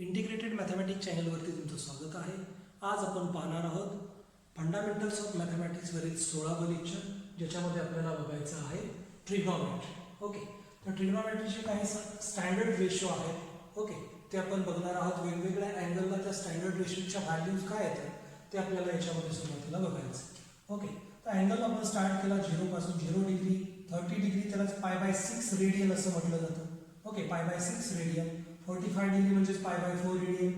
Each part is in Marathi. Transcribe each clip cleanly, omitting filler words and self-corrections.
इंटिग्रेटेड मॅथमॅटिक्स चॅनलवरती तुमचं स्वागत आहे. आज आपण पाहणार आहोत फंडामेंटल्स ऑफ मॅथमॅटिक्सवरील 16वे लेक्चर, ज्याच्यामध्ये आपल्याला बघायचं आहे ट्रिग्नॉमेट्री. ओके, तर ट्रिग्नॉमेट्रीचे काही स्टँडर्ड रेशो आहेत. ओके, ते आपण बघणार आहोत. वेगवेगळ्या अँगलला त्या स्टँडर्ड रेशोच्या व्हॅल्यूज काय येतात ते आपल्याला याच्यामध्ये सुरुवातीला बघायचं. ओके, तर अँगल आपण स्टार्ट केला 0 पासून. 0 डिग्री 30 डिग्री त्यालाच π/6 रेडियन असं म्हटलं जातं. Okay, π/6 radian. 45 डिग्री म्हणजेच π/4 रेडियन.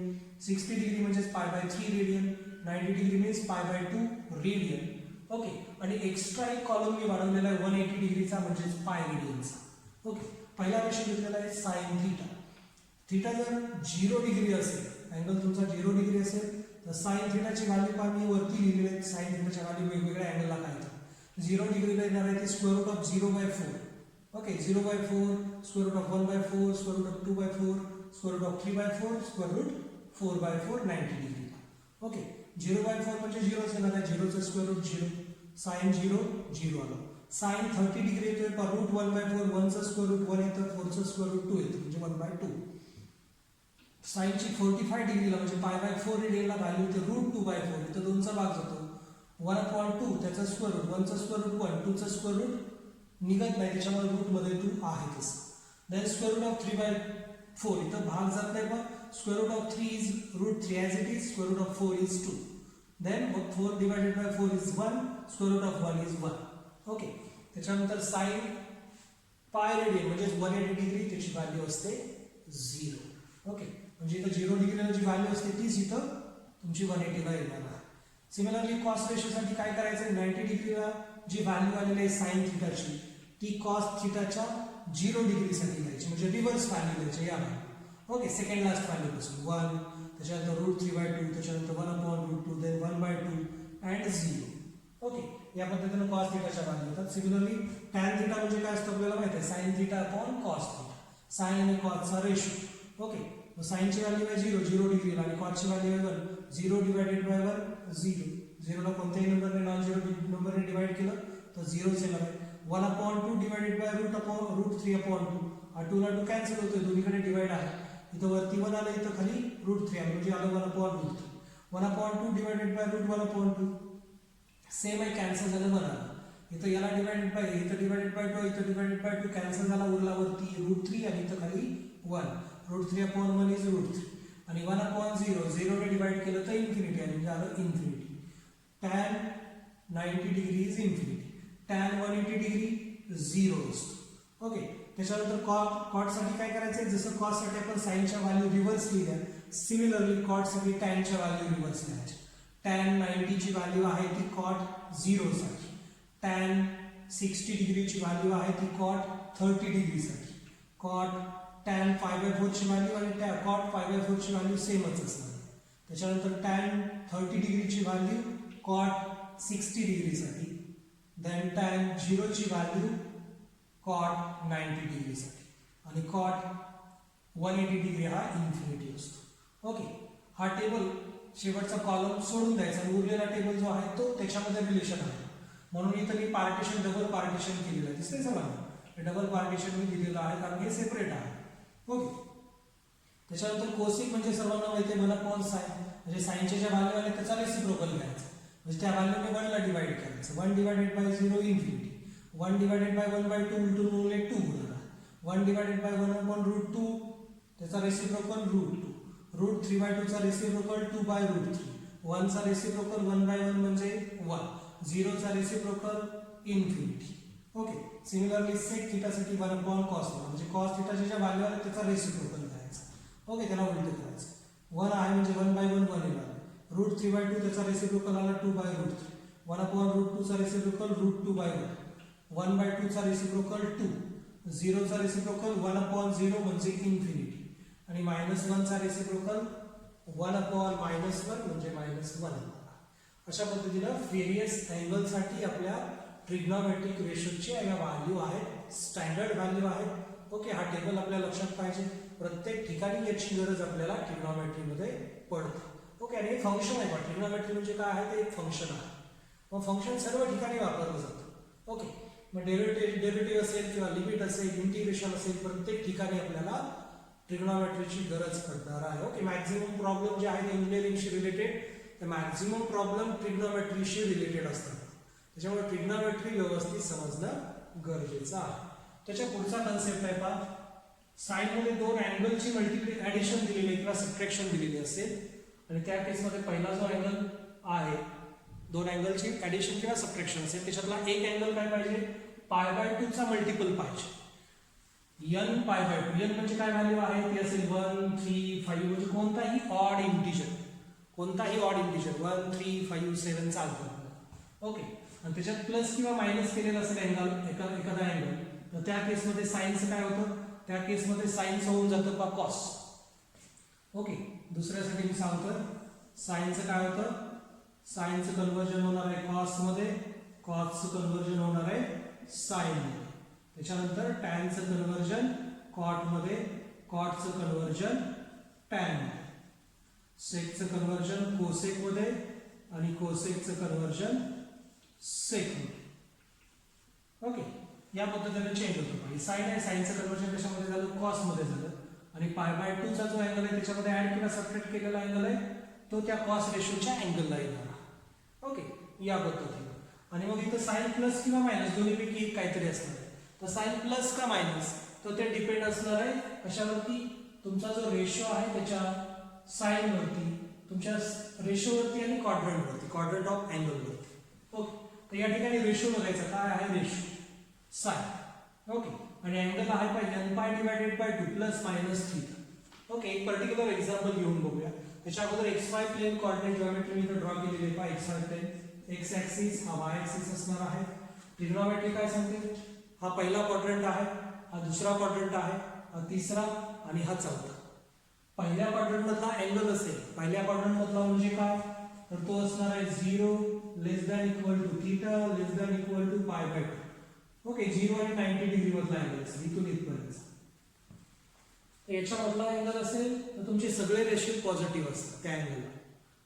60 डिग्री म्हणजेच π/3 radian. 90 degree means π/2 radian. Okay, आणि एक्स्ट्रा एक कॉलम मी वाढवलेला आहे 180 डिग्रीचा म्हणजेच पाय रेडियनचा. ओके, पहिला रेशो घेतलेला आहे साइन थीटा. थीटा जर 0 डिग्री असेल, अँगल तुमचा 0 डिग्री असेल, तर साइन थीटाची व्हॅल्यू पहा मी वरती लिहिलेली आहे. साइन थीटाच्या व्हॅल्यू वेगवेगळ्या अँगलला काय येतात. 0 डिग्रीला येणार आहे ते √0/4. Okay, 0/4, √1/4, √2/4, √3/4, √4/4 90 degree. ओके, 0/4 म्हणजे 0च येणार आहे. 0चं स्क्वेअर रूट 0. साइन 0 0 आलं. साइन 30 डिग्री येतोय पर √1/4, 1चं स्क्वेअर रूट 1 येतं, 4चं स्क्वेअर रूट 2 येतं म्हणजे 1/2. साइनची 45 डिग्रीला म्हणजे π/4 रेडियनला व्हॅल्यू येते √2/4. इथं 2चा भाग जातो. 1/2 त्याचा स्क्वेअर रूट, 1चं स्क्वेअर रूट 1, 2चं स्क्वेअर रूट निघत नाही, त्याच्यामुळे रूटमध्ये 2 आहे तसं. देन स्क्वेअर रूट ऑफ 3/4 इथं भाग जात नाही, पण square root of 3 is √3 as it is. Square root of 4 is 2. Then 4 divided by 4 is 1. Square root of 1 is 1. Okay, त्याच्यानंतर साइन पाय रेडियन म्हणजे 180 डिग्री त्याची व्हॅल्यू असते 0. ओके, म्हणजे इथं 0 डिग्रीला जी व्हॅल्यू असते तीच इथं तुमची 180ला येणार आहे. सिमिलरली कॉस रेशोसाठी काय करायचं, 90 डिग्रीला जी व्हॅल्यू आलेली आहे साइन थीटाची ती कॉस थीटाच्या 0 डिग्रीसाठी घ्यायची, म्हणजे रिव्हर्स व्हॅल्यू घ्यायची या value. Okay, second last value पासून 1, त्याच्यानंतर √3/2, त्याच्यानंतर 1/√2, देन 1/2 अँड 0. ओके, या पद्धतीने कॉस थीटाच्या व्हॅल्यू येतात. सिमिलरली टॅन थीटा म्हणजे काय असतं आपल्याला माहिती आहे, sine theta upon cos theta. Sine आणि कॉसचा रेशो. ओके, साइनची व्हॅल्यू आहे 0 0 डिग्रीला आणि कॉसची व्हॅल्यू आहे 1. 0 डिवायडेड बाय 1 0. 0ला कोणत्याही नंबरने नॉन झिरो नंबरने डिवाइड केलं तर 0च येणार आहे. 1/2 डिवायडेड बाय √3/2. हा 2 ला 2 कॅन्सल होतोय, दोन्हीकडे डिवाइड आहे. इथं वरती 1 आलं, इथं खाली √3 आलं म्हणजे आलं 1/√3. 1/2 डिवायडेड बाय √1/2 सेम आहे, कॅन्सल झालं 1 आलं. इथं याला डिवायडेड बाय, इथं डिवायडेड बाय 2, इथं डिवायडेड बाय 2 कॅन्सल झाला, उरला वरती √3 आणि इथं खाली 1. √3/1 इज √3 आणि 1/0 0 ने डिवाइड केलं तर इन्फिनिटी आहे म्हणजे आलं infinity. tan 90 degree is infinity. tan 180 degree 0 असतो. ओके, त्याच्यानंतर कॉटसाठी काय करायचं, जसं कॉससाठी आपण साइनच्या व्हॅल्यू रिव्हर्स लिहिल्या, सिमिलरली कॉटसाठी टॅनच्या व्हॅल्यू रिव्हर्स लिहायच्या. tan 90 ची व्हॅल्यू आहे ती कॉट 0 साठी. tan 60 डिग्रीची व्हॅल्यू आहे ती कॉट 30 डिग्रीसाठी. कॉट tan π/4 ची व्हॅल्यू आणि कॉट π/4 ची व्हॅल्यू सेमच असणार. त्याच्यानंतर tan 30 डिग्रीची value cot 60 डिग्रीसाठी. Then tan 0 ची व्हॅल्यू कॉट 90 डिग्रीसाठी आणि कॉट 180 डिग्री हा इन्फिनिटी असतो. ओके, हा टेबल शेवटचा कॉलम सोडून द्यायचा आणि उरलेला टेबल जो आहे तो त्याच्यामध्ये रिलेशन आहे. म्हणून इथं मी पार्टिशन डबल पार्टिशन केलेलं आहे, दिसतंय सगळ्यांना. डबल पार्टिशन मी दिलेलं आहे कारण हे सेपरेट आहे. ओके, त्याच्यानंतर कोसिक म्हणजे सर्वांना माहिती आहे 1/sin, म्हणजे साइनच्या ज्या व्हॅल्यू आल्या त्याचा रेसिप्रोकल घ्यायचा, म्हणजे त्या व्हॅल्यूने 1 ला डिवाइड करायचं. 1 divided by 0 infinity. 1 divided by 1/2 उलटून उरले 2 होणार. 1 डिवायडेड बाय 1/√2 त्याचा रेसिप्रोकल √2. √3/2 चा रेसिप्रोकल 2/√3. 1 चा रेसिप्रोकल 1/1 म्हणजे 1. 0 चा रेसिप्रोकल इन्फिनिटी. ओके, सिमिलरली सेक थीटासाठी 1/cos म्हणजे कॉस थीटाच्या ज्या व्हॅल्यू आल्या त्याचा रेसिप्रोकल घ्यायचा. ओके, त्याला उलट करायचं. 1 आहे म्हणजे 1/1 1 येणार. √3/2 त्याचा रेसिप्रोकल आला 2/√3. 1/√2 चा रेसिप्रोकल √2/1. 1/2 चा रेसिप्रोकल 2. 0 चा रेसिप्रोकल 1/0 म्हणजे इन्फिनिटी आणि -1 चा रेसिप्रोकल 1/-1 म्हणजे -1. अशा पद्धतीनं व्हेरियस अँगलसाठी आपल्या ट्रिग्नॉमेट्रिक रेशोची या व्हॅल्यू आहेत, स्टँडर्ड व्हॅल्यू आहेत. ओके, हा टेबल आपल्या लक्षात पाहिजे. प्रत्येक ठिकाणी याची गरज आपल्याला ट्रिग्नॉमेट्रीमध्ये पडते. ओके, आणि हे फंक्शन आहे. ट्रिग्नॉमेट्री म्हणजे काय आहे, ते एक फंक्शन आहे. मग फंक्शन सर्व ठिकाणी वापरलं जातं. ओके, मग डेरिव्हेटिव्ह असेल किंवा लिमिट असेल, इंटिग्रेशन असेल, प्रत्येक ठिकाणी आपल्याला ट्रिग्नॉमेट्रीची गरज पडणार आहे. ओके, मॅक्झिमम प्रॉब्लेम जे आहेत इंजिनिअरिंगशी रिलेटेड ते मॅक्झिमम प्रॉब्लेम ट्रिग्नॉमेट्रीशी रिलेटेड असतात. त्याच्यामुळे ट्रिग्नॉमेट्री व्यवस्थित समजणं गरजेचं आहे. त्याच्या पुढचा कन्सेप्ट आहे पहा, साईनमध्ये दोन अँगलची ॲडिशन दिलेली आहे किंवा सबट्रॅक्शन दिलेली असेल आणि त्या केसमध्ये पहिला जो अँगल आहे, दोन अँगलची ॲडिशन किंवा सबट्रॅक्शन असेल, त्याच्यातला एक अँगल काय पाहिजे, π/2 चा मल्टिपल पाहिजे. n π/2, n म्हणजे काय व्हॅल्यू आहे ती असेल 1 3 5, म्हणजे कोणताही ऑड इंटिजर 1 3 5 7 चालतं. ओके, आणि त्याच्यात प्लस किंवा मायनस केलेलं असेल अँगल एखादा अँगल, तर त्या केसमध्ये साईनचं काय होतं, त्या केसमध्ये साईनचं होऊन जातं पा कॉस. ओके, दुसऱ्यासाठी मी सांगतो साईनचं काय होतं, साईनचं कन्वर्जन होणार आहे कॉसमध्ये, कॉसचं कन्वर्जन होणार आहे साईनमध्ये. त्याच्यानंतर टॅनचं कन्वर्जन कॉटमध्ये, कॉटचं कन्वर्जन टॅनमध्ये, सेकचं कन्वर्जन कोसेकमध्ये आणि कोसेकचं कन्वर्जन सेकमध्ये. ओके, या पद्धतीने चेंज होतो. साईन आहे, साईनचं कन्वर्जन कशामध्ये झालं, कॉसमध्ये झालं, आणि π/2 चा जो अँगल आहे त्याच्यामध्ये ऍड किंवा सबट्रॅक्ट केलेला अँगल आहे तो त्या कॉस रेशोच्या अँगलला येणार. ओके, या पद्धतीने. आणि मग इथं साईन प्लस किंवा मायनस दोन्हीपैकी एक काहीतरी असणार आहे. तर साईन प्लस का मायनस, तर ते डिपेंड असणार आहे कशावरती, तुमचा जो रेशो आहे त्याच्या साईनवरती, तुमच्या रेशोवरती आणि क्वाड्रंटवरती, क्वाड्रंट ऑफ अँगलवरती. ओके, तर या ठिकाणी रेशो बघायचा, काय आहे रेशो, साइन. ओके, आणि अँगल आहे पाहिजे n π/2 plus minus theta. Okay, एक पर्टिक्युलर एक्झाम्पल घेऊन बघूया. त्याच्या अगोदर XY प्लेन कोऑर्डिनेट जिओमेट्री मी ड्रॉ केलेली आहे. पहा, XY प्लेन, एक्स ऍक्सिस हा y ऍक्सिस असणार आहे. ट्रिग्नॉमेट्री काय सांगते, हा पहिला क्वाड्रंट आहे, हा दुसरा क्वाड्रंट आहे, हा तिसरा आणि हा चौथा. पहिल्या क्वाड्रंट मधला अँगल असेल, पहिल्या क्वाड्रंट मधला म्हणजे काय, तर तो असणार आहे 0 less than equal to theta less than equal to π/2. Okay, 0 आणि 90 डिग्री मधला अँगल असेल इथून इथपर्यंत. याच्यामधला अँगल असेल तर तुमचे सगळे रेशो पॉझिटिव्ह असतात त्या अँगलला.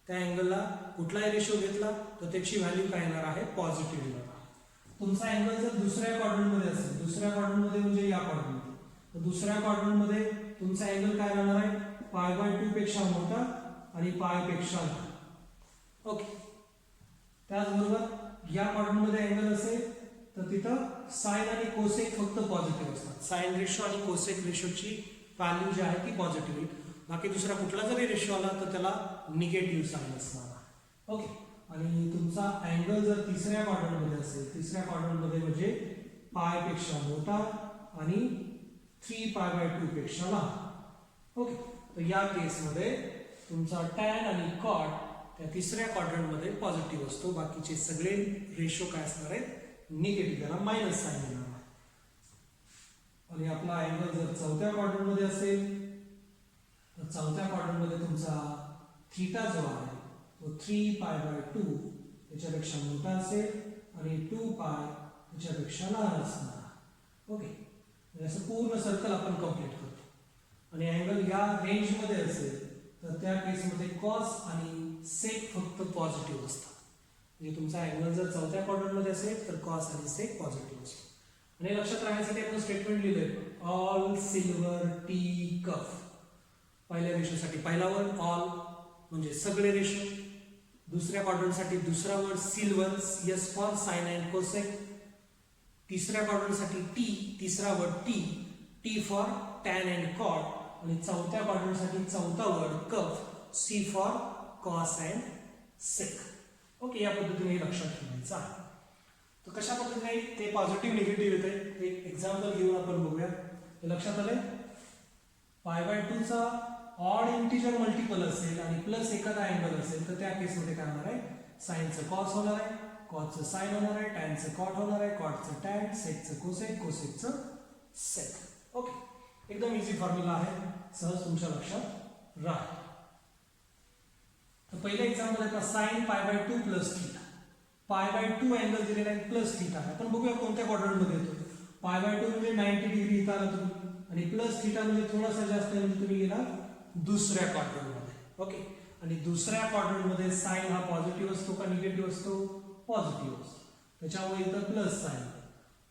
त्या अँगलला कुठलाही रेशो घेतला तर त्याची व्हॅल्यू काय येणार आहे, पॉझिटिव्ह येणार आहे. तुमचा अँगल जर दुसऱ्या क्वाड्रंटमध्ये असेल, दुसऱ्या क्वाड्रंटमध्ये म्हणजे या क्वाड्रंटमध्ये, तर दुसऱ्या क्वाड्रंटमध्ये तुमचा अँगल काय राहणार आहे, π/2 पेक्षा मोठा आणि π पेक्षा लहान. ओके, त्याचबरोबर या क्वाड्रंटमध्ये अँगल असेल तर तिथं साइन आणि कोसेक फक्त पॉझिटिव्ह असतात. साइन रेशो आणि कोसेक रेशोची व्हॅल्यू जी आहे ती पॉझिटिव्ह आहे. बाकी दुसरा कुठला जरी रेशो आला तर त्याला निगेटिव्ह साइन असणार. ओके, आणि तुमचा अँगल जर तिसऱ्या क्वाड्रंटमध्ये असेल, तिसऱ्या क्वाड्रंटमध्ये म्हणजे पाय पेक्षा मोठा आणि 3π/2 पेक्षा लहान. ओके, तर या केसमध्ये तुमचा टॅन आणि कॉट त्या तिसऱ्या क्वाड्रंटमध्ये पॉझिटिव्ह असतो. बाकीचे सगळे रेशो काय असणार आहेत, निगेटिव्ह, त्याला मायनस साइन येणार आहे. आणि आपला अँगल जर चौथ्या क्वाड्रंटमध्ये असेल तर चौथ्या क्वाड्रंटमध्ये तुमचा थीटा जो आहे तो 3π/2 त्याच्यापेक्षा मोठा असेल आणि 2π त्याच्यापेक्षा लहान असणार. ओके, असं पूर्ण सर्कल आपण कंप्लीट करतो. आणि अँगल या रेंजमध्ये असेल तर त्या केसमध्ये कॉस आणि सेक फक्त पॉझिटिव्ह असतात. म्हणजे तुमचा अँगल जर चौथ्या क्वाड्रंटमध्ये असेल तर कॉस आणि सेक पॉझिटिव्ह असतो. आणि लक्षात राहण्यासाठी आपण स्टेटमेंट लिहिलंय, ऑल सिल्वर टी कफ. पहिल्या रेशोसाठी पहिला वर्ड ऑल म्हणजे सगळे रेशो, दुसऱ्या क्वाड्रंटसाठी दुसरा word silver, S for sine and cosec, तिसऱ्या क्वाड्रंटसाठी टी, तिसरा word T, T for tan and cot, आणि चौथ्या क्वाड्रंटसाठी चौथा word cuff, C for cos and sec. Okay, या पद्धतीने हे लक्षात ठेवायचं आहे. तर कशा पद्धतीने ते पॉझिटिव्ह निगेटिव्ह येते एक एक्झाम्पल घेऊन आपण बघूया. हे लक्षात आलंय, π/2 चा ऑड इंटिजर मल्टिपल असेल आणि प्लस एखादा अँगल असेल तर त्या केसमध्ये काय होणार आहे, साइनचं कॉस होणार आहे, कॉसचं साइन होणार आहे, टॅनचं कॉट होणार आहे, कॉटचं टॅन, सेकचं कोसेक, कोसेकचं सेक. ओके, एकदम इझी फॉर्म्युला आहे, सहज तुमच्या लक्षात राहील. तर पहिलं एक्झाम्पल आहे का, साइन π/2 प्लस थीटा. π/2 अँगल दिलेला आहे प्लस थीटा. आपण बघूया कोणत्या क्वाड्रंटमध्ये येतो. π/2 म्हणजे 90 डिग्री इथं आला तुम्ही, आणि प्लस थीटा म्हणजे थोडासा जास्त म्हणजे तुम्ही गेला दुसऱ्या क्वाड्रंटमध्ये. ओके, आणि दुसऱ्या क्वाड्रंटमध्ये साइन हा पॉझिटिव्ह असतो का निगेटिव्ह असतो, पॉझिटिव्ह असतो. त्याच्यामुळे इथं प्लस साइन.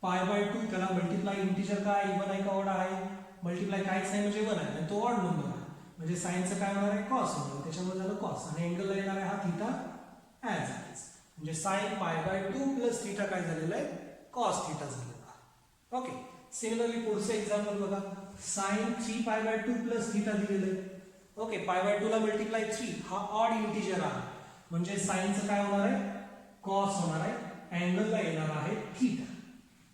π/2 त्याला मल्टिप्लाय इंटिजर काय, इव्हन आहे का ऑड आहे, मल्टिप्लाय काहीच नाही म्हणजे 1 आहे आणि तो ऑड नंबर आहे म्हणजे साईनचं काय होणार आहे कॉस होणार त्याच्यामुळे झालं कॉस आणि अँगलला येणार आहे हा थीटा ॲज आहे म्हणजे साइन π/2 प्लस थीटा काय झालेला आहे कॉस थीटा झालेला आहे ओके सिमिलरली पुढचं एक्झाम्पल बघा साइन 3π/2 प्लस थीटा दिलेलं आहे ओके π/2 ला मल्टिप्लाय 3 हा ऑड इंटिजर आहे म्हणजे साइनचं काय होणार आहे कॉस होणार आहे अँगलला येणार आहे थीटा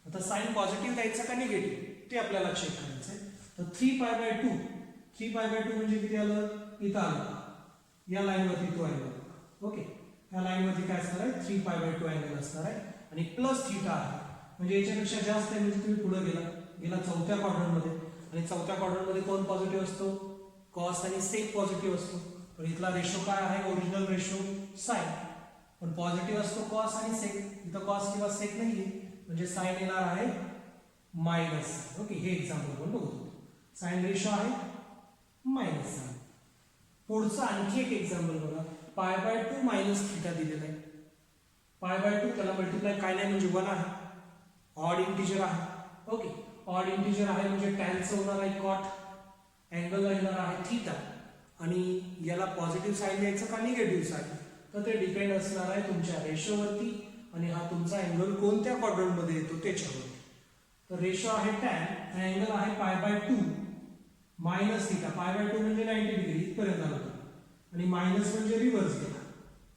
आता साइन पॉझिटिव्ह द्यायचा का निगेटिव्ह ते आपल्याला चेक करायचं आहे तर 3π/2 म्हणजे किती आलं इथं आलं या लाईनवरती तो अँगल ओके या लाईनवरती काय असणार आहे 3π/2 अँगल असणार आहे आणि प्लस थीटा आहे म्हणजे याच्यापेक्षा जास्त आहे म्हणजे तुम्ही पुढे गेला चौथ्या क्वाड्रंटमध्ये आणि चौथ्या क्वाड्रंटमध्ये कोण पॉझिटिव्ह असतो कॉस आणि सेक पॉझिटिव्ह असतो पण इथला रेशो काय आहे ओरिजिनल रेशो साइन पण पॉझिटिव्ह असतो कॉस आणि सेक इथं कॉस किंवा सेक नाहीये म्हणजे साइन येणार आहे मायनस ओके हे एक्झाम्पल आपण बघतो साइन रेशो आहे मायनस साइन पुढचं आणखी एक एक्झाम्पल बघा π/2 मायनस थीटा दिलेला आहे π/2 त्याला मल्टिप्लाय काय नाही म्हणजे 1 आहे ऑड इंटिजर आहे ओके ऑड इंटिजर आहे म्हणजे टॅनचं होणार आहे कॉट अँगलला येणार आहे थीटा आणि याला पॉझिटिव्ह साइन द्यायचं का निगेटिव्ह साइन तर ते डिपेंड असणार आहे तुमच्या रेशोवरती आणि हा तुमचा अँगल कोणत्या क्वाड्रंटमध्ये येतो त्याच्यावरती तर रेशो आहे टॅन आणि अँगल आहे π/2 मायनस थीटा π/2 म्हणजे 90 डिग्री इथपर्यंत आला आणि मायनस म्हणजे रिव्हर्स गेला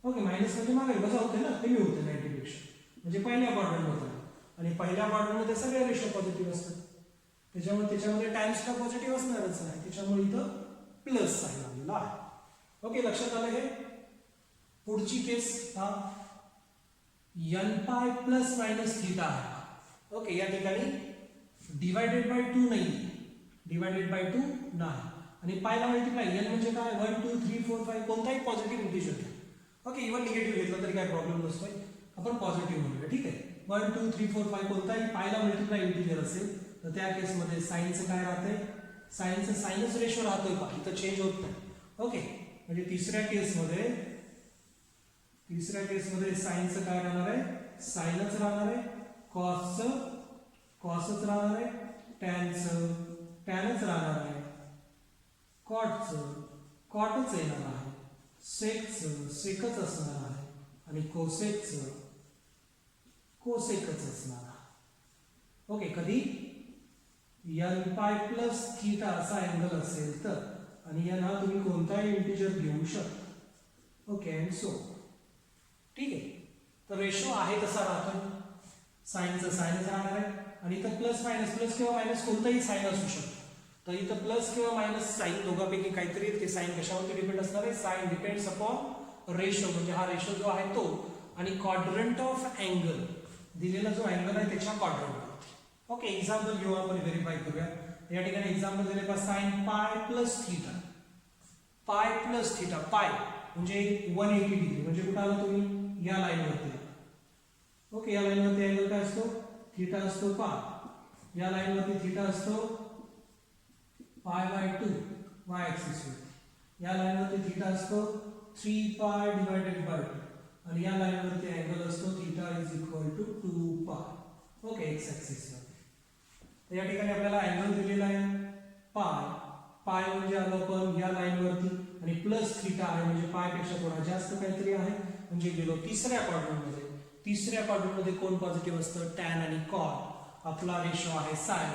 ओके मायनस म्हणजे मागे वजा होते ना कमी होते 90 पेक्षा म्हणजे पहिल्या क्वाड्रंटमध्ये आणि पहिल्या क्वाड्रंटमध्ये सगळे रेशो पॉझिटिव्ह असतात त्याच्यामध्ये टाइम्सला पॉझिटिव्ह असणारच आहे त्याच्यामुळे इथं प्लस साइन आलेला आहे ओके लक्षात आलं हे पुढची केस हा n π प्लस मायनस थीटा आहे ओके या ठिकाणी डिवायडेड बाय 2 नाही डिवायडेड बाय 2 नाही आणि पायला मल्टिप्लाय n म्हणजे काय 1 2 3 4 5 कोणताही पॉझिटिव्ह इंटिजर घ्या ओके इव्हन निगेटिव्ह घेतलं तरी काय प्रॉब्लेम नसतोय आपण पॉझिटिव्ह म्हणूया ठीक आहे 1 2 3 4 5 कोणताही पायला मल्टिप्लाय इंटिजर असेल तर त्या केसमध्ये साइनचं काय राहते साइनचं साइनस रेशो राहतोय का इथं चेंज होत नाही ओके म्हणजे तिसऱ्या केसमध्ये साइनचं काय राहणार आहे साइनच राहणार आहे कॉसच राहणार आहे टॅनच राहणार आहे कॉटच येणार आहे सेकच असणार आहे आणि कोसेकच असणार आहे ओके कधी n π प्लस थीटा असा अँगल असेल तर आणि n हा तुम्ही कोणताही इंटिजर घेऊ शकता ओके अँड सो ठीक आहे तर रेशो आहे तसा राहतो साइनचं साइनच राहणार आहे आणि इथं प्लस किंवा मायनस कोणताही साइन असू शकतो तर इथं प्लस किंवा मायनस साइन दोघांपैकी काहीतरी ते साइन कशावरती डिपेंड असणार आहे साइन डिपेंड्स अपॉन रेशो म्हणजे हा रेशो जो आहे तो आणि क्वाड्रंट ऑफ अँगल दिलेला जो अँगल आहे त्याच्या क्वाड्रंट ओके एक्झाम्पल घेऊ आपण व्हेरीफाय करूया या ठिकाणी एक्झाम्पल दिले का साइन π प्लस थीटा पाय म्हणजे 180 डिग्री म्हणजे कुठं आला तुम्ही या लाईनवरती ओके या लाईनवरती अँगल काय असतो थीटा असतो पाय या लाईनवरती थीटा असतो π/2 y ऍक्सिस वरती या लाईनवरती थीटा असतो 3π डिवायडेड बाय 2 आणि या लाईनवरती अँगल असतो theta is equal to 2π okay X axis तर या ठिकाणी आपल्याला अँगल दिलेला आहे पाय म्हणजे आलं पण या लाईनवरती आणि प्लस थीटा आहे म्हणजे पाय पेक्षा थोडा जास्त काहीतरी आहे म्हणजे गेलो तिसऱ्या क्वाड्रंटमध्ये कोण पॉझिटिव्ह असतं टॅन आणि कॉट आपला रेशो आहे साइन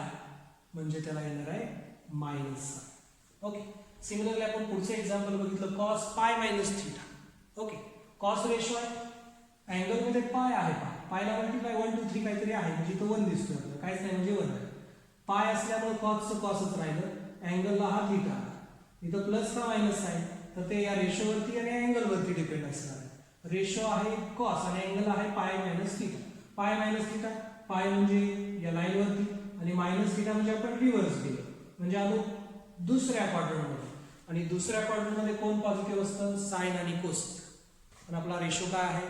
म्हणजे त्याला येणार आहे मायनस साइन ओके सिमिलरली आपण पुढचं एक्झाम्पल बघितलं cos pi minus theta okay cos ratio आहे अँगल मध्ये पाय आहे पायला मल्टिप्लाय 1 2 3 काहीतरी आहे म्हणजे तो 1 दिसतोय आपल्याला काहीच नाही म्हणजे 1 आहे पाय असल्यामुळे कॉसच राहिलं अँगलला हा थीटा इथं प्लस का मायनस आहे तर ते या रेशोवरती आणि अँगलवरती डिपेंड असणार आहे रेशो आहे कॉस आणि अँगल आहे पाय मायनस थीटा पाय म्हणजे या लाईनवरती आणि मायनस थीटा म्हणजे आपण रिव्हर्स केलं म्हणजे आलो दुसऱ्या क्वाड्रंटमध्ये आणि दुसऱ्या क्वाड्रंटमध्ये कोण पॉझिटिव्ह असतं साइन आणि कोसेक आणि आपला रेशो काय आहे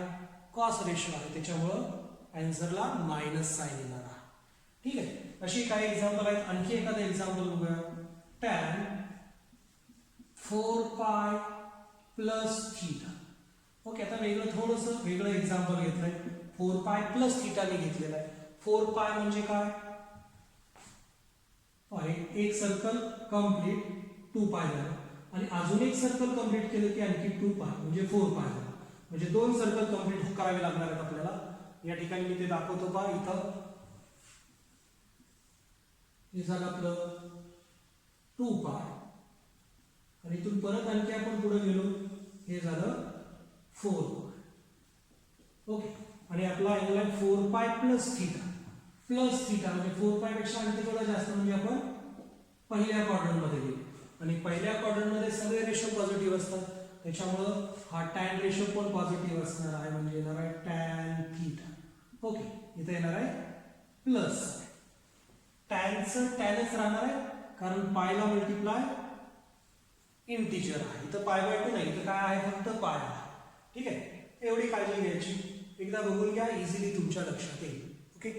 कॉस रेशो आहे त्याच्यामुळं आन्सरला मायनस साइन येणार आहे ठीक आहे अशी काही एक्झाम्पल आहेत आणखी एखादं एक्झाम्पल बघूया टॅन 4π प्लस थीटा ओके आता थोडंसं वेगळं एक्झाम्पल घेतलंय 4π प्लस थीटा मी घेतलेलं आहे 4π म्हणजे काय आणि एक सर्कल कंप्लीट 2 पाय झालं आणि अजून एक सर्कल कंप्लीट केलं की आणखी 2 पाय म्हणजे 4 पाय झालं. म्हणजे 2 सर्कल कंप्लीट करावे लागणार आहेत आपल्याला. या ठिकाणी मी ते दाखवतो पहा. इथं हे झालं आपलं 2 पाय आणि इथून परत आणखी आपण पुढे गेलो हे झालं 4 पाय. ओके. आणि आपला अँगल आहे 4 पाय प्लस थीटा. प्लस थीटा म्हणजे 4 पाय पेक्षा आणखी थोडा जास्त म्हणजे आपण पहिल्या क्वाड्रंटमध्ये गेलो आणि पहिल्या क्वाड्रंटमध्ये सगळे रेशो पॉझिटिव्ह असतात. त्याच्यामुळं हा टॅन रेशो पण पॉझिटिव्ह असणार आहे. म्हणजे येणार आहे टॅन थीटा. ओके. इथे येणार आहे प्लस. टॅनचं टॅनच राहणार आहे कारण पायला मल्टिप्लाय इंटिजर आहे. इथं पाय बाय 2 नाही, इथं काय आहे फक्त पाय आहे. ठीक आहे. एवढी काळजी घ्यायची. एकदा बघून घ्या, इझिली तुमच्या लक्षात येईल. ओके.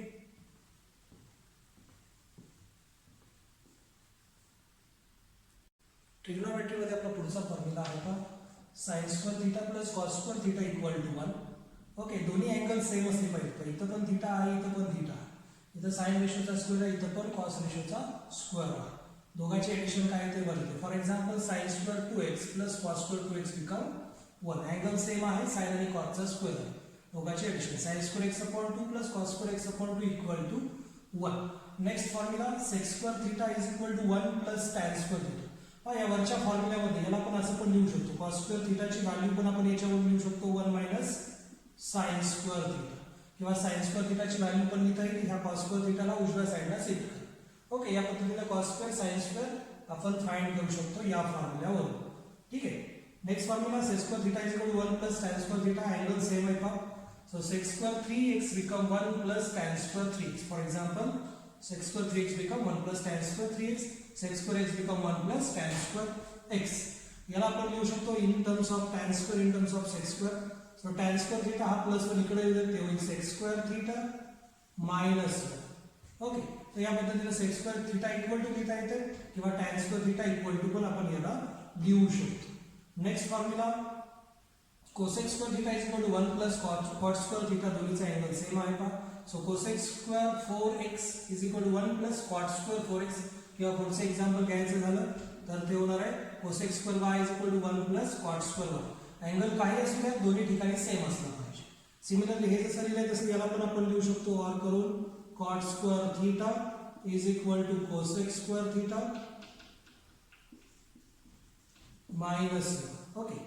ट्रिग्नोमेट्रीमध्ये आपला पुढचा फॉर्म्युला आहे का sine square theta plus cos square theta equal to 1. Okay. दोन्ही अँगल सेम असले पाहिजे. तर इथं पण थीटा आहे, इथं पण थीटा आहे. इथं साइन रेशोचा स्क्वेअर आहे, इथं पण कॉस रेशोचा स्क्वेअर आहे. दोघांचे एडिशन काय आहे ते बघितले. For example sine square 2x plus cos square 2x become 1. Angle same आहे, साइन आणि कॉसचा स्क्वेअर आहे. दोघांचे addition sine square x upon 2 plus cos square x upon 2 equal to 1. Next formula sec square theta is equal to 1 plus tan square theta. या वरच्या फॉर्म्युल्यामध्ये याला पण असं पण लिहू शकतो. कॉस स्क्वेअर थीटाची व्हॅल्यू पण आपण याच्यावरून लिहू शकतो 1 मायनस साइन स्क्वेअर थीटा किंवा साइन स्क्वेअर थीटाची व्हॅल्यू पण लिहिता येईल. ह्या कॉस स्क्वेअर थीटाला उजव्या साईडला शिफ्ट करा. ओके. या पद्धतीने कॉस स्क्वेअर साइन स्क्वेअर आपण फाइंड करू शकतो या फॉर्म्युल्यावरून. ठीक आहे. Next formula sec square theta is equal to 1 plus tan square theta. Angle same आहे पहा. So sec square 3x become 1 plus tan square 3x. For example sec square 3x become 1 plus tan square 3x. sec square x become 1 plus tan square x. याला आपण लिहू शकतो in terms of tan square in terms of sec square. So tan square theta हा प्लस 1 इकडे येईल, ते होईल sec square theta minus 1. Okay. तर या पद्धतीने sec square theta equal to लिहिता येते किंवा tan square theta equal to पण आपण याला लिहू शकतो. Next formula cosec square theta is equal to 1 plus cot square theta. दोन्हीचा अँगल सेम आहे पहा. So cosec square 4x is equal to 1 plus cot square 4x. किंवा पुढचं एक्झाम्पल घ्यायचं झालं तर ते होणार आहे cosec square y is equal to 1 plus cot square y. Angle काही असू द्या, दोन्ही ठिकाणी सेम असला पाहिजे. सिमिलरली हे जसं लिहिलंय तसं याला पण आपण लिहू शकतो ऑर करून cot square theta is equal to cosec square theta minus 1. Okay.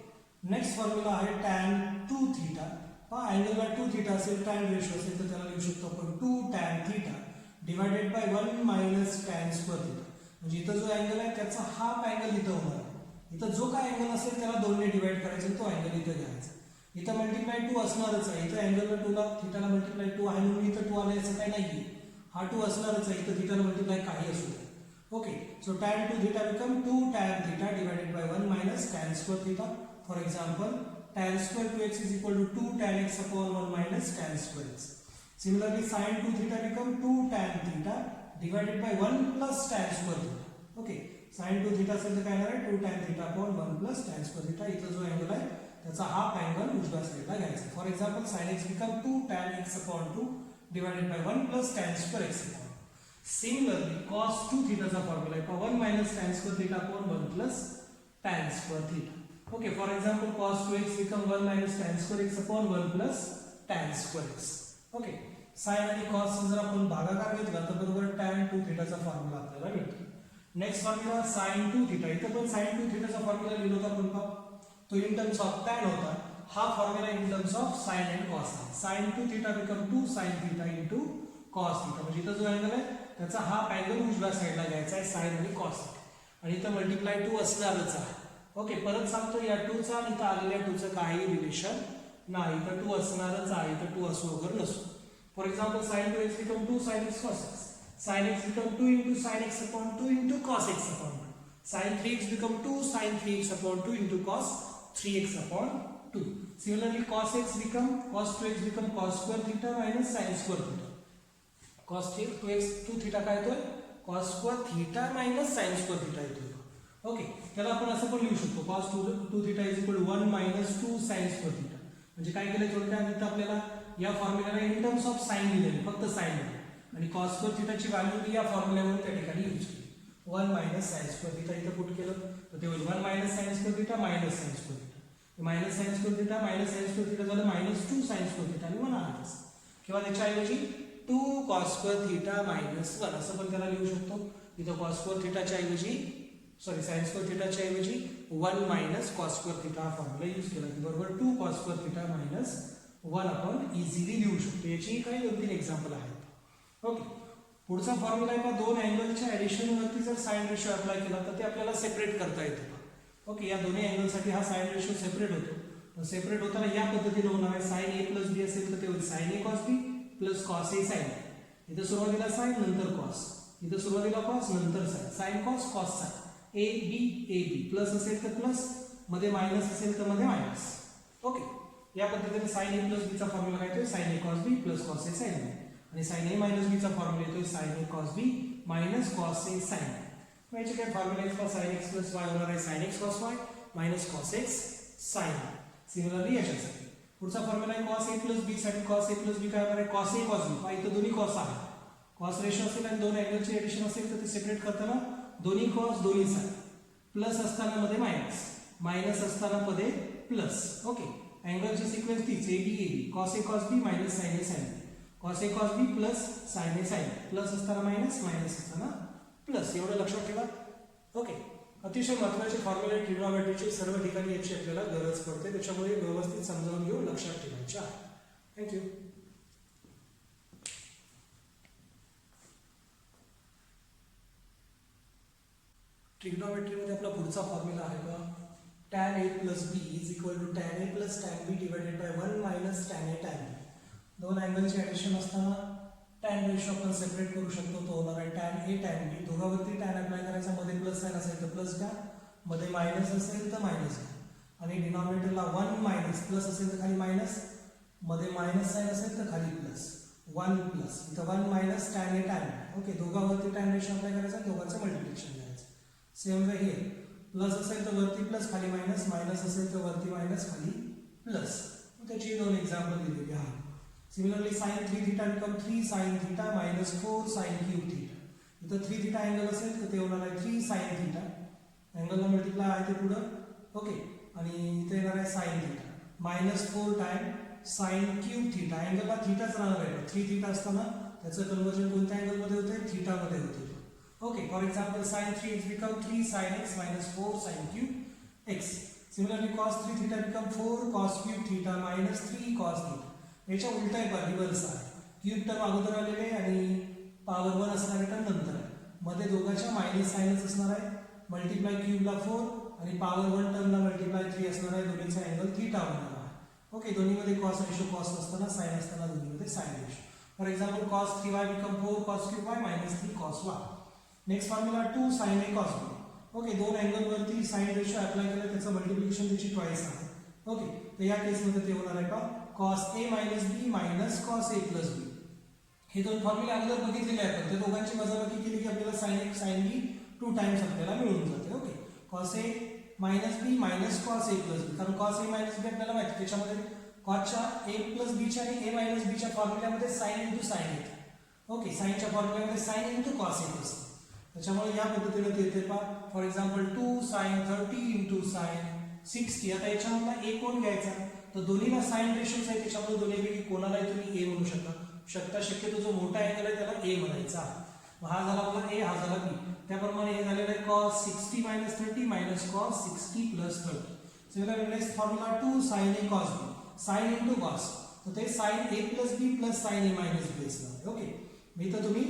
Next formula आहे tan 2 थीटा. हा अँगलला 2 थीटा असेल, टॅन रेशो असेल तर त्याला लिहू शकतो आपण 2 tan theta divided by 1 minus tan square theta. म्हणजे इथं जो अँगल आहे त्याचा हाफ अँगल इथं होणार आहे. इथं जो काय अँगल असेल त्याला 2 ने डिवाइड करायचं, तो अँगल इथं घ्यायचा. इथं मल्टिप्लाय 2 असणारच आहे. इथं अँगलला 2 ला थीटाला मल्टिप्लाय 2 आहे म्हणून इथं 2 आलं याचं काही नाही. हा 2 असणारच आहे. इथं थीटाला मल्टिप्लाय काही असू दे. Okay. So tan 2 theta become 2 tan theta divided by 1 minus tan square theta. For example tan square 2x is equal to 2 tan x upon 1 minus tan square x. Similarly sin 2 theta become 2 tan theta divided by 1 plus tan square theta. Okay. sin 2 theta असेल तर काय येणार आहे 2 tan theta upon 1 plus tan square theta. इथं जो अँगल आहे त्याचा हाफ अँगल उजव्या साईडला घ्यायचा. For example sin x become 2 tan x upon 2 divided by 1 plus tan square x upon. Similarly cos 2 थीटाचा फॉर्म्युला आहे 1 minus tan square theta upon 1 plus tan square theta. Okay. For example cos 2x become 1 minus tan square x upon 1 plus tan square x. Okay. Sine आणि cos जर आपण भागाकार घेतला तर बरोबर tan 2 थीटाचा फॉर्म्युला आपल्याला मिळतो. Next formula sin 2 theta. इथं पण sin 2 थीटाचा फॉर्म्युला लिहिलो होता आपण पहा. तो इन टर्म्स ऑफ tan होता. हा formula in terms of sin and cos आहे. sin 2 theta become 2 sin theta into cos theta. म्हणजे इथं जो अँगल आहे त्याचा हाफ अँगल उजव्या साईडला घ्यायचा आहे sin आणि cos साठी. आणि इथं मल्टिप्लाय 2 असणारच आहे. ओके. परत सांगतो या 2 चा आणि इथं आलेल्या 2 चं काही रिलेशन नाही. इथं 2 असणारच आहे. इथं 2 असो वगैरे नसो. For example sin 2x become 2 sin x cos x. sin x become 2 into sin x upon 2 into cos x upon 2. sin 3x become 2 sin 3x upon 2 into cos 3x upon 2. Similarly, cos x become cos 2x become cos square theta minus sin square theta. cos 2x 2 theta काय येतोय cos square theta minus sin square theta येतोय. ओके. त्याला आपण असं पण लिहू शकतो cos 2 theta is equal to 1 minus 2 sin square theta. म्हणजे काय केलं थोडक्यात इथं आपल्याला या फॉर्म्युलाला इन टर्म्स ऑफ साइन दिलेले, फक्त साइन दिले आणि cos स्क्वेअर थीटाची व्हॅल्यू या फॉर्म्युल्यावरून त्या ठिकाणी यूज केली. 1 मायनस साइन स्क्वेअर थिटा इथं पुट केलं तर ते होईल 1 minus sine square theta minus sine square theta, minus sine square theta minus sine square theta झालं -2 साइन स्क्वेअर थिटा आणि 1 आलाच, किंवा त्याच्याऐवजी 2 कॉस स्क्वेअर थिटा मायनस 1 असं पण त्याला लिहू शकतो. इथं कॉस स्क्वेअर थिटाच्या ऐवजी साइन स्क्वेअर थिटाच्या ऐवजी 1 मायनस कॉस स्क्वेअर थिटा हा फॉर्म्युला यूज केला की बरोबर 2 कॉस स्क्वेअर थिटा मायनस 1 आपण इझिली लिहू शकतो. याची काही 2-3 एक्झाम्पल आहेत. ओके, पुढचा फॉर्म्युला आहे का दोन अँगलच्या ऍडिशन वरती जर साइन रेशो अप्लाय केला तर ते आपल्याला सेपरेट करता येतं. ओके, या दोन्ही अँगलसाठी हा साइन रेशो सेपरेट होतो. सेपरेट होताना या पद्धतीने होणार आहे. साइन ए प्लस बी असेल तर ते होईल sine A cos B plus cos A sine. इथं सुरुवातीला साइन नंतर कॉस, इथं सुरुवातीला कॉस नंतर sine, sine cos cos sine, A B plus असेल तर प्लस, मध्ये मायनस असेल तर मध्ये मायनस. ओके, या पद्धतीने साइन ए प्लस बीचा फॉर्म्युला काय येतोय sign A cos B plus cos A sine बी, आणि साइन ए मायनस बीचा फॉर्म्युला येतोय sign A cos B minus cos A sign. मग याचे काय फॉर्म्युला आहे साइन एक्स प्लस वाय होणार आहे sine X cos Y minus cos X sine. Similarly याच्यासाठी पुढचा फॉर्म्युला आहे कॉस ए प्लस बी साठी. कॉस ए प्लस बी काय होणार आहे कॉस ए कॉस बी. इथं दोन्ही कॉस आहे, कॉस रेशो असेल आणि दोन अँगलचे एडिशन असेल तर ते सेपरेट करताना दोन्ही कॉस दोन्ही साइन, प्लस असताना मध्ये मायनस, मायनस असताना मध्ये प्लस. ओके, अँगलची सिक्वेन्स तीच A B cos A cos B minus sine A sine B, cos A cos B plus sine A sine, plus असताना मायनस, मायनस असताना प्लस. एवढं लक्षात ठेवा. ओके, अतिशय महत्त्वाचे फॉर्म्युले ट्रिग्नोमेट्रीचे सर्व ठिकाणी याची आपल्याला गरज पडते, त्याच्यामुळे व्यवस्थित समजावून घेऊन लक्षात ठेवायचे आहे. थँक्यू. ट्रिग्नोमेट्रीमध्ये आपला पुढचा फॉर्म्युला आहे का tan a plus B is equal to tan a प्लस tan b divided by 1 minus tan a tan b. दोन अँगलचे ऍडिशन असताना tan रेशो आपण सेपरेट करू शकतो. तो होणार आहे tan a tan b. दोघांवरती tan अप्लाय करायचा, मध्ये प्लस साइन असेल तर प्लस घ्या, मध्ये मायनस असेल तर मायनस घ्या, आणि डिनॉमिनेटरला 1 मायनस प्लस असेल तर खाली मायनस, मध्ये मायनस साइन असेल तर खाली प्लस, 1 प्लस इथं 1 minus tan a tan b. Okay, दोघांवरती tan रेशो अप्लाय करायचा, दोघांचं मल्टिप्लिकेशन करायचं. सेम वे हियर, प्लस असेल तर वरती प्लस खाली मायनस, मायनस असेल तर वरती मायनस खाली प्लस. त्याची दोन एक्झाम्पल दिलेली आहेत. Similarly sin 3 theta become 3 sin theta minus 4 sin cube theta. इथं 3 थीटा अँगल असेल तर ते होणार आहे 3 sin थीटा, अँगलला मल्टिप्लाय आहे ते पुढं. ओके, आणि इथे येणार आहे sin theta minus 4 time sin cube theta. अँगलला थीटाच राहणार आहे. 3 थीटा असताना त्याचं कन्वर्जन कोणत्या अँगलमध्ये होते थीटामध्ये होते. Okay, for example sin 3x become 3 sin x minus 4 sin cube x. Similarly cos 3 theta become 4 cos cube theta minus 3 cos theta. याच्या उलट आहे, रिव्हर्स आहे. क्यूब टर्म अगोदर आलेले आणि पॉवर 1 असणारे टर्म नंतर आहे. मध्ये दोघांच्या मायनस साइनच असणार आहे. मल्टिप्लाय क्यूबला 4 आणि पॉवर 1 टर्मला मल्टिप्लाय 3 असणार आहे. दोन्हीचा अँगल थीटा होणार आहे. ओके, दोन्हीमध्ये कॉस रेशो कॉस असताना साइन असताना दोन्हीमध्ये sine ratio. For example cos 3y become 4 cos cube y minus 3 cos y. Next formula 2 sin a cos b. Okay, दोन अँगल वरती साइन रेशो अप्लाय केला, त्याचं मल्टिप्लिकेशन त्याची ट्वाइस आहे. ओके, तर या केसमध्ये ते होणार आहे का cos a minus b minus cos a plus b. हे दोन फॉर्म्युले अगोदर बघितलेले आहेत, ते दोघांची वजाबाकी केली की आपल्याला sin a sin b 2 times आपल्याला मिळून जाते. Okay, cos a minus b minus cos a plus b, कारण cos a minus b आपल्याला माहिती, त्याच्यामध्ये cosच्या a plus b च्या आणि a minus b च्या फॉर्म्युल्यामध्ये sin into sin येते. ओके, साइनच्या फॉर्म्युल्यामध्ये sin into cos a असते. त्याच्यामुळे या पद्धतीने ते येते पहा. For example 2 sin 30 into sin 60. आता याच्यामधला ए कोण घ्यायचा, तर दोन्हीला साइन रेशोज आहे, त्याच्यामुळे दोन्हीपैकी कोणालाही तुम्ही ए म्हणू शकता. शक्यतो जो मोठा अँगल आहे त्याला ए म्हणायचा. हा झाला आपला ए, हा झाला बी. त्याप्रमाणे हे झालेलं आहे cos 60 minus 30 minus cos 60 plus 30. Similarly next formula 2 sin a cos b, sin into cos, तर ते sin a plus b plus sin a minus b असणार. ओके, मी तर तुम्ही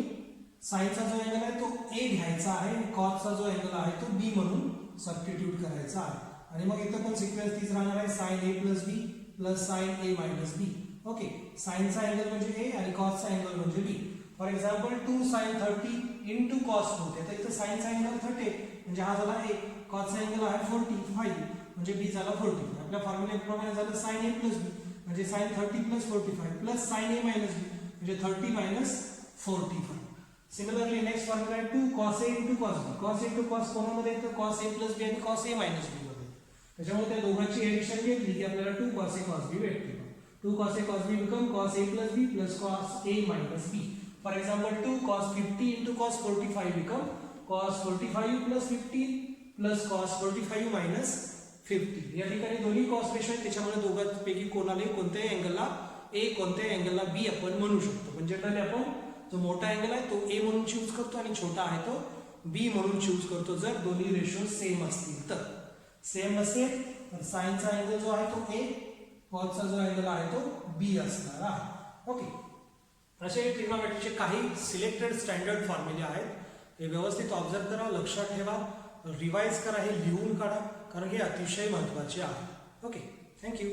साइनचा जो अँगल आहे तो ए घ्यायचा आहे आणि कॉसचा जो अँगल आहे तो बी म्हणून सबस्टिट्यूट करायचा आहे. आणि मग इथं पण सिक्वेन्स तीच राहणार आहे sin a plus b plus sin a minus b. Okay, साइनचा अँगल म्हणजे ए आणि कॉसचा अँगल म्हणजे B. For example 2 sin 30 into cos 40. आता इथं साइनचा अँगल 30 म्हणजे हा झाला ए, कॉसचा अँगल आहे 45 म्हणजे बी झाला 40. आपल्या फॉर्म्युलेप्रमाणे झालं sin a plus b म्हणजे sin 30 plus 45 plus sin a minus b म्हणजे 30 minus 45. सिमिलरली नेक्स्ट फॉर्म्युला आहे 2 cos a into cos b. cos a into cos कोणामध्ये येतं cos a plus b आणि cos a minus b मध्ये. त्याच्यामुळे त्या दोघांची एडिशन घेतली की आपल्याला 2 cos a cos b भेटते. 2 cos a cos b become cos a plus b plus cos a minus b. For example 2 cos 50 into cos 45 become cos 45 plus 15 plus cos 45 minus 50. या ठिकाणी दोन्ही कॉस रेशो आहेत, त्याच्यामुळे दोघांपैकी कोणालाही कोणत्याही अँगलला ए कोणत्याही अँगलला बी आपण म्हणू शकतो. पण जनरली आपण जो मोठा अँगल आहे तो ए म्हणून चूज करतो आणि छोटा आहे तो बी म्हणून चूज करतो जर दोन्ही रेशो सेम असतील तर. सेम नसेल तर साईनचा अँगल जो आहे तो ए, कॉसचा जो अँगल आहे तो बी असणार आहे. ओके, असे ट्रिग्नोमेट्रीचे काही सिलेक्टेड स्टँडर्ड फॉर्म्युले आहेत. हे व्यवस्थित ऑब्झर्व करा, लक्षात ठेवा, रिवाइज करा, हे लिहून काढा, कारण हे अतिशय महत्त्वाचे आहे. Okay, thank you.